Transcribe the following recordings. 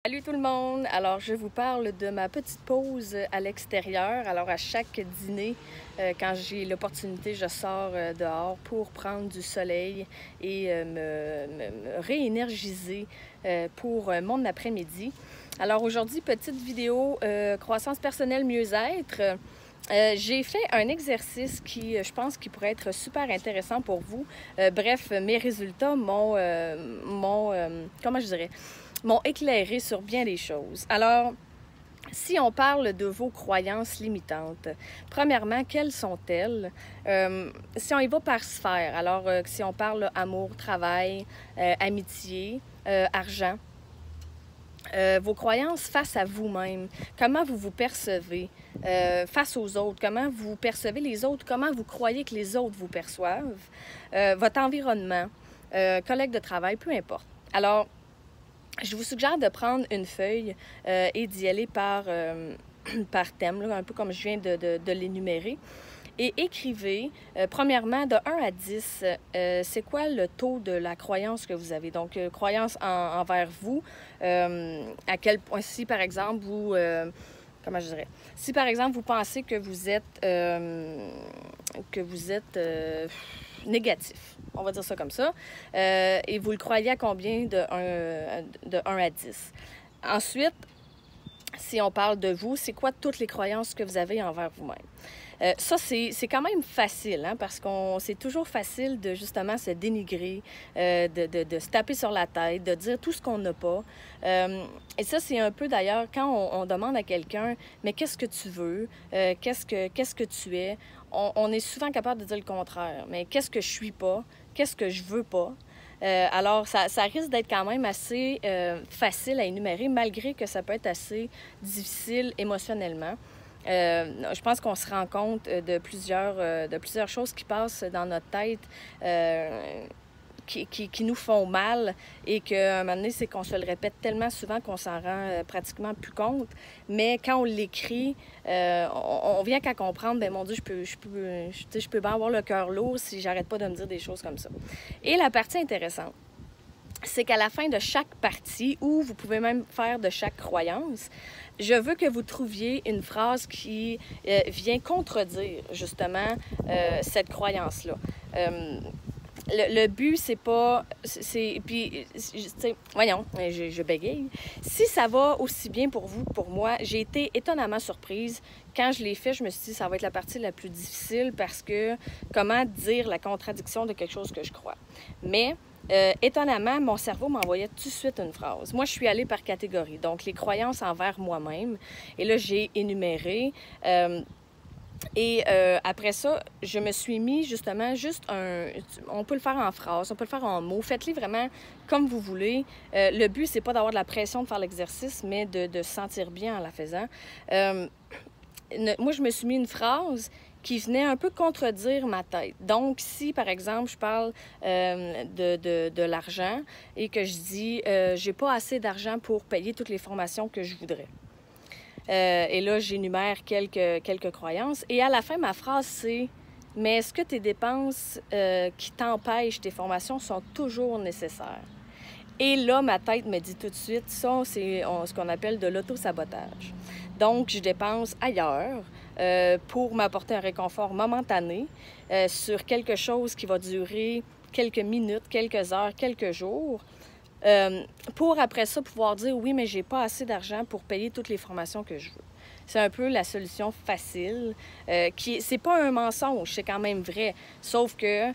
Salut tout le monde! Alors, je vous parle de ma petite pause à l'extérieur. Alors, à chaque dîner, quand j'ai l'opportunité, je sors dehors pour prendre du soleil et me réénergiser pour mon après-midi. Alors, aujourd'hui, petite vidéo croissance personnelle mieux-être. J'ai fait un exercice qui, je pense, qui pourrait être super intéressant pour vous. Bref, mes résultats comment je dirais, m'ont éclairé sur bien des choses. Alors, si on parle de vos croyances limitantes, premièrement, quelles sont-elles? Si on y va par sphère, alors si on parle amour, travail, amitié, argent, vos croyances face à vous-même, comment vous vous percevez face aux autres, comment vous percevez les autres, comment vous croyez que les autres vous perçoivent, votre environnement, collègue de travail, peu importe. Alors, je vous suggère de prendre une feuille et d'y aller par thème, là, un peu comme je viens de l'énumérer. Et écrivez, premièrement, de 1 à 10, c'est quoi le taux de la croyance que vous avez? Donc, croyance envers vous, à quel point, si par exemple, vous, comment je dirais? Si par exemple, vous pensez que vous êtes négatif, on va dire ça comme ça, et vous le croyez à combien de 1 à 10? Ensuite, si on parle de vous, c'est quoi toutes les croyances que vous avez envers vous-même? Ça, c'est quand même facile, hein, parce qu'on c'est toujours facile de justement se dénigrer, de se taper sur la tête, de dire tout ce qu'on n'a pas. Et ça, c'est un peu d'ailleurs quand on demande à quelqu'un, mais qu'est-ce que tu veux? Qu'est-ce que tu es? On est souvent capable de dire le contraire. Mais qu'est-ce que je suis pas? Qu'est-ce que je veux pas? Alors, ça risque d'être quand même assez facile à énumérer, malgré que ça peut être assez difficile émotionnellement. Je pense qu'on se rend compte de plusieurs choses qui passent dans notre tête qui nous font mal et qu'à un moment donné, c'est qu'on se le répète tellement souvent qu'on s'en rend pratiquement plus compte. Mais quand on l'écrit, on vient qu'à comprendre, ben mon Dieu, je peux bien avoir le cœur lourd si j'arrête pas de me dire des choses comme ça. Et la partie intéressante, c'est qu'à la fin de chaque partie, ou vous pouvez même faire de chaque croyance, je veux que vous trouviez une phrase qui vient contredire justement cette croyance-là. Le but, c'est pas... Puis, voyons, je bégaye. Si ça va aussi bien pour vous que pour moi, j'ai été étonnamment surprise. Quand je l'ai fait, je me suis dit ça va être la partie la plus difficile parce que comment dire la contradiction de quelque chose que je crois. Mais... étonnamment, mon cerveau m'envoyait tout de suite une phrase. Moi, je suis allée par catégorie, donc les croyances envers moi-même. Et là, j'ai énuméré. Après ça, je me suis mis justement juste on peut le faire en phrase, on peut le faire en mots. Faites-les vraiment comme vous voulez. Le but, c'est pas d'avoir de la pression de faire l'exercice, mais de se sentir bien en la faisant. Moi, je me suis mis une phrase qui venait un peu contredire ma tête. Donc, si, par exemple, je parle de l'argent et que je dis « j'ai pas assez d'argent pour payer toutes les formations que je voudrais ». Et là, j'énumère quelques croyances. Et à la fin, ma phrase, c'est « mais est-ce que tes dépenses qui t'empêchent tes formations sont toujours nécessaires? » Et là, ma tête me dit tout de suite, ça, c'est ce qu'on appelle de l'auto-sabotage. Donc, je dépense ailleurs pour m'apporter un réconfort momentané sur quelque chose qui va durer quelques minutes, quelques heures, quelques jours, pour après ça pouvoir dire, oui, mais j'ai pas assez d'argent pour payer toutes les formations que je veux. C'est un peu la solution facile, c'est pas un mensonge, c'est quand même vrai, sauf que...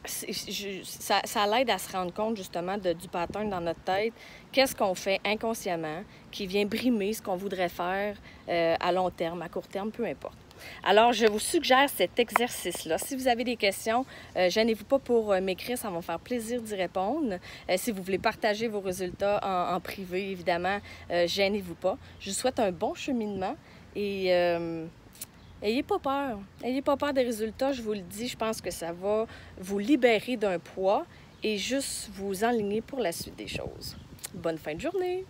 ça l'aide à se rendre compte justement du pattern dans notre tête. Qu'est-ce qu'on fait inconsciemment qui vient brimer ce qu'on voudrait faire à long terme, à court terme, peu importe. Alors, je vous suggère cet exercice-là. Si vous avez des questions, gênez-vous pas pour m'écrire, ça va me faire plaisir d'y répondre. Si vous voulez partager vos résultats en privé, évidemment, gênez-vous pas. Je vous souhaite un bon cheminement et... ayez pas peur. Ayez pas peur des résultats, je vous le dis. Je pense que ça va vous libérer d'un poids et juste vous enligner pour la suite des choses. Bonne fin de journée!